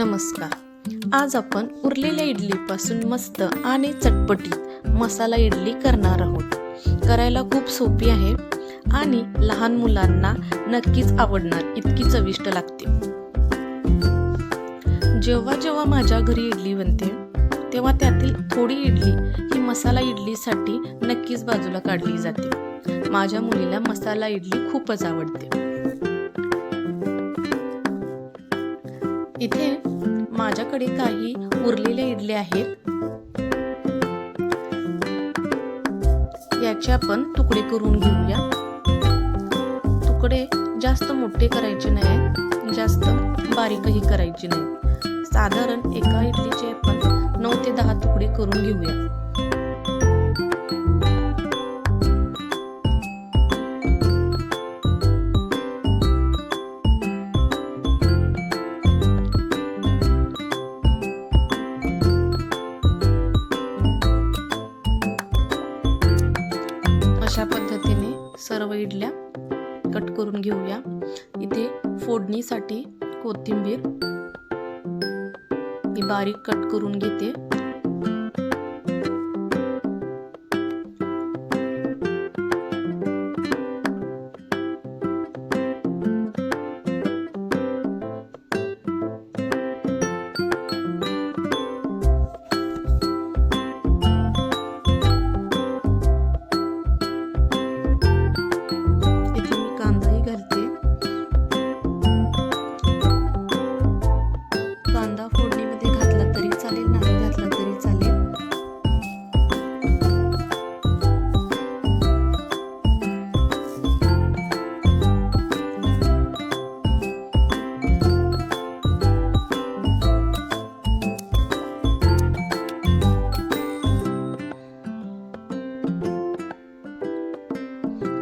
नमस्कार. आज आपण उरलेल्या इडलीपासून मस्त आणि चटपटीत मसाला इडली करणार आहोत. करायला खूप सोपी आहे आणि लहान मुलांना नक्कीच आवडणार इतकी चविष्ट लागते. जेव्हा जेव्हा माझ्या घरी इडली बनते तेव्हा त्यातील थोडी इडली ही मसाला इडलीसाठी नक्कीच बाजूला काढली जाते. माझ्या मुलीला मसाला इडली खूपच आवडते. इथे माझ्याकडे काही उरलेल्या इडल्या आहेत. याचे आपण तुकडे करून घेऊया. तुकडे जास्त मोठे करायचे नाही, जास्त बारीकही करायचे नाही. साधारण एका इडलीचे आपण 9 ते 10 तुकडे करून घेऊया. अशा पद्धतीने सर्व इडल्या कट करून घेऊया. इथे फोडणीसाठी कोथिंबीर ही बारीक कट करून घेते.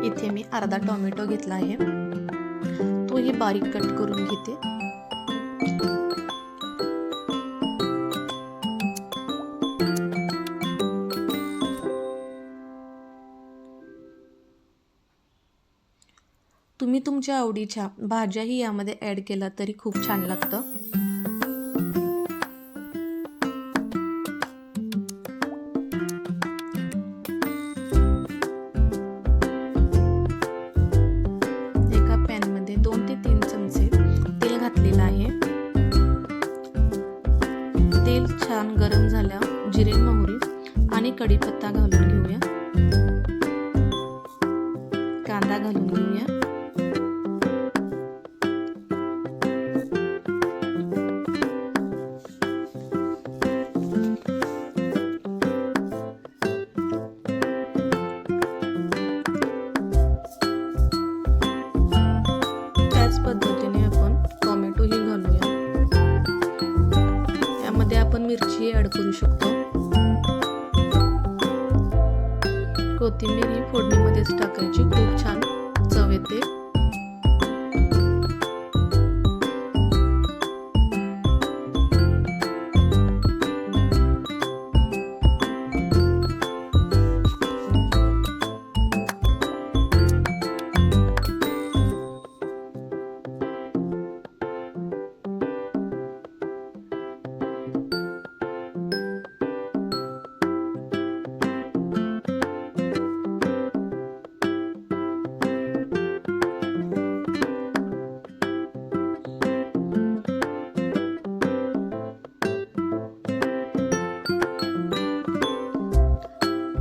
इथे मी अर्धा टोमॅटो घेतला आहे, तोही बारीक कट करून घेते. तुम्ही तुमच्या आवडीच्या भाज्याही यामध्ये ऍड केला तरी खूप छान लागतं. तेल छान गरम झाल्यावर जिरे, मोहरी आणि कढीपत्ता घालून घेऊया. कांदा घालून घेऊया. त्याच पद्धतीने आपण टोमॅटोही घालूया. आपण मिरची ऍड करू शकतो. कोथिंबीर ही फोडणीमध्येच टाकायची, खूप छान चव येते.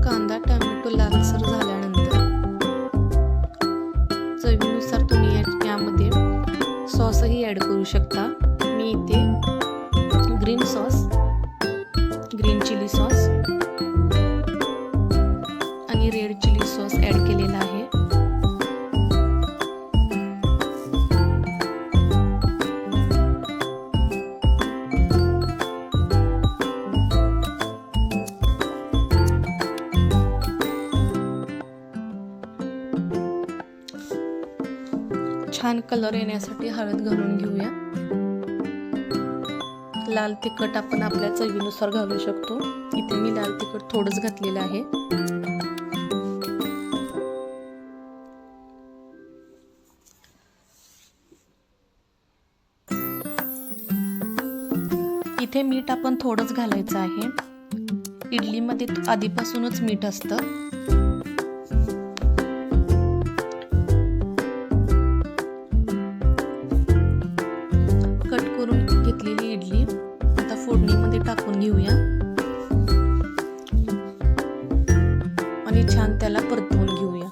कांदा टोमॅटो लालसर झाल्यानंतर चवीनुसार तुम्ही यामध्ये सॉसही ऍड करू शकता. मी इथे ग्रीन चिली सॉस आणि रेड चिली सॉस ऍड केलेला आहे. छान कलर येण्यासाठी हळद घालून घेऊया. लाल तिखट आपण आपल्या चवीनुसार घालू शकतो. इथे मी लाल तिखट थोडंच घातलेलं आहे. इथे मीठ आपण थोडंच घालायचं आहे. इडलीमध्ये आधीपासूनच मीठ असतं. कट करून घेतलेली इडली आता फोडणीमध्ये टाकून घेऊया आणि छान त्याला परतवून घेऊया.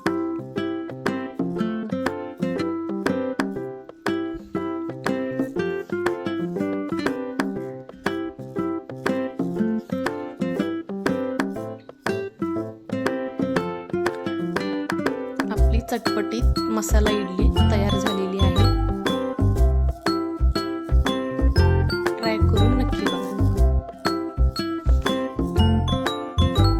आपली चटपटीत मसाला इडली तयार झाली